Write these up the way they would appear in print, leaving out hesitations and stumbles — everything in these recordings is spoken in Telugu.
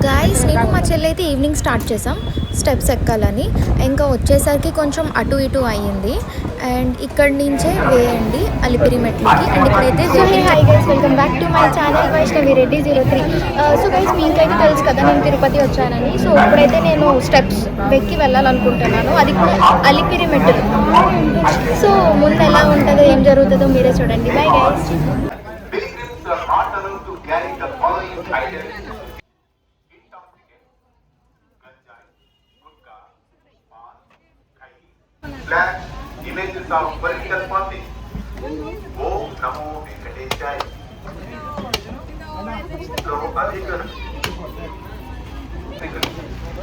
గాయస్ నేను మా చెల్లి అయితే ఈవినింగ్ స్టార్ట్ చేసాం స్టెప్స్ ఎక్కాలని. ఇంకా వచ్చేసరికి కొంచెం అటు ఇటు అయ్యింది. అండ్ ఇక్కడి నుంచే వేయండి అలిపిరి మెట్లకి. అండ్ ఇక్కడైతే hi guys, welcome back to my channel Vaishnavi Reddy 03. So guys, మీకైతే తెలుసు కదా నేను తిరుపతి వచ్చానని. సో ఇప్పుడైతే నేను స్టెప్స్ వెక్కి వెళ్ళాలనుకుంటున్నాను, అది కూడా అలిపిరి మెట్లు. సో ముందు ఎలా ఉంటుందో ఏం జరుగుతుందో మీరే చూడండి. Bye guys. Flash images of political parties. Om Namo Venkateshaya. So,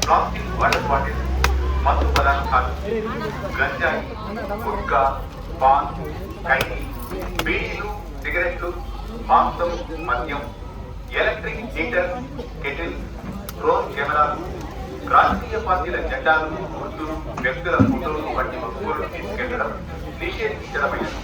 plastic water bottles, మత్తు పదార్థాలు, గంజాయి, గుట్కా, పాన్, ఖైనీ, బీడీలు, సిగరెట్లు, మాంసం, మద్యం, ఎలక్ట్రిక్ హీటర్, కెటిల్, డ్రోన్ కెమెరాలు, రాజకీయ పార్టీల జెండాలు, గుర్తులు, వ్యక్తుల ఫోటోలు వంటి వస్తువులు తీసుకెళ్లడం నిషేధించడమైనది.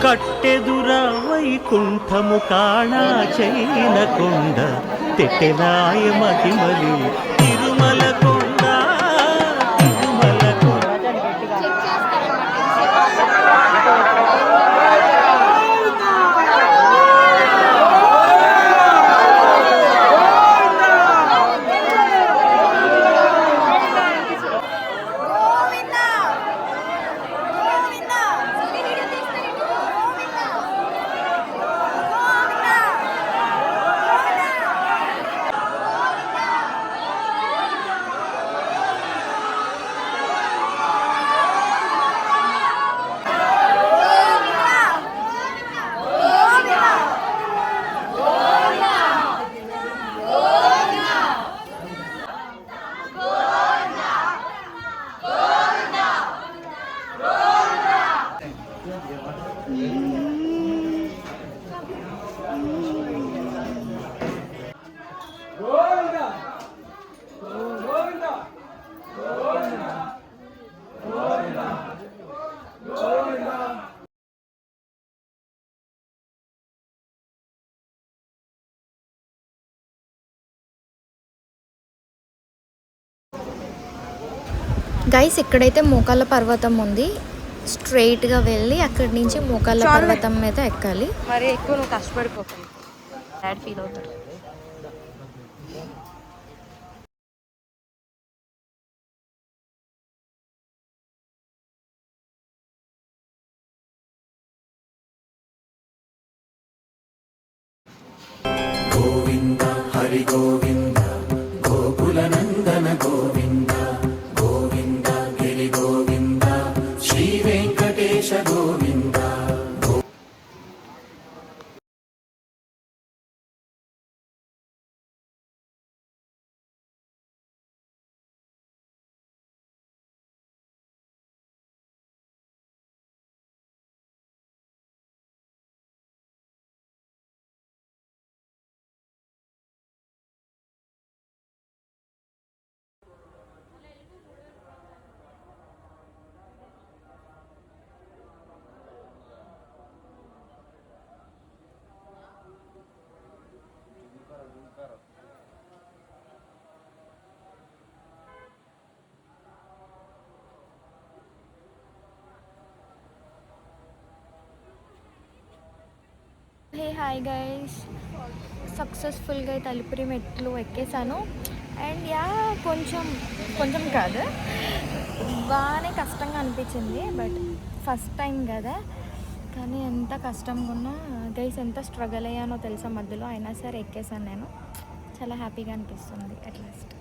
కట్టెదురా వైకుంఠము కాణా చైనకొండ తెట్టెనాయ మహిమలి తిరుమల కొండ తిరుమల కొండ. గైస్ ఇక్కడైతే మోకాళ్ళ పర్వతం ఉంది. స్ట్రైట్గా వెళ్ళి అక్కడి నుంచి మోకాళ్ళ పర్వతం మీద ఎక్కాలి. మరి ఎక్కువ నువ్వు కష్టపడిపోతావు, బ్యాడ్ ఫీల్ అవుతారు. Govinda Hari Govinda Gokula Nandana Govinda Govinda Giri Govinda Shri Venkatesha Govinda. Hey hi guys, సక్సెస్ఫుల్గా అయితే అలిపిరి మెట్లు ఎక్కేసాను. అండ్ కొంచెం కాదు, బాగానే కష్టంగా అనిపించింది. బట్ ఫస్ట్ టైం కదా, కానీ ఎంత కష్టంగా ఉన్నా గైస్ ఎంత స్ట్రగుల్ అయ్యానో తెలుసా మధ్యలో, అయినా సరే ఎక్కేసాను నేను. చాలా హ్యాపీగా అనిపిస్తుంది అట్లీస్ట్.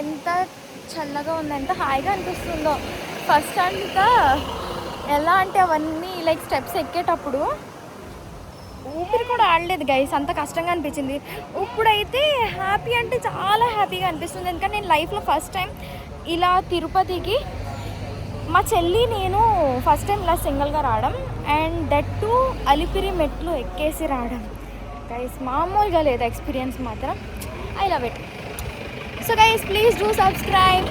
ఎంత చల్లగా ఉంది, ఎంత హాయిగా అనిపిస్తుందో. ఫస్ట్ అంతా ఎలా అంటే అవన్నీ లైక్ స్టెప్స్ ఎక్కేటప్పుడు ఊపిరి కూడా ఆడలేదు గైస్, అంత కష్టంగా అనిపించింది. ఇప్పుడైతే హ్యాపీ అంటే చాలా హ్యాపీగా అనిపిస్తుంది. ఎందుకంటే నేను లైఫ్లో ఫస్ట్ టైం ఇలా తిరుపతికి మా చెల్లి నేను ఫస్ట్ టైం ఇలా సింగిల్గా రావడం, అండ్ దట్ టు అలిపిరి మెట్లు ఎక్కేసి రావడం గైస్ మామూలుగా లేదు ఎక్స్పీరియన్స్ మాత్రం. I love it. So guys please do subscribe.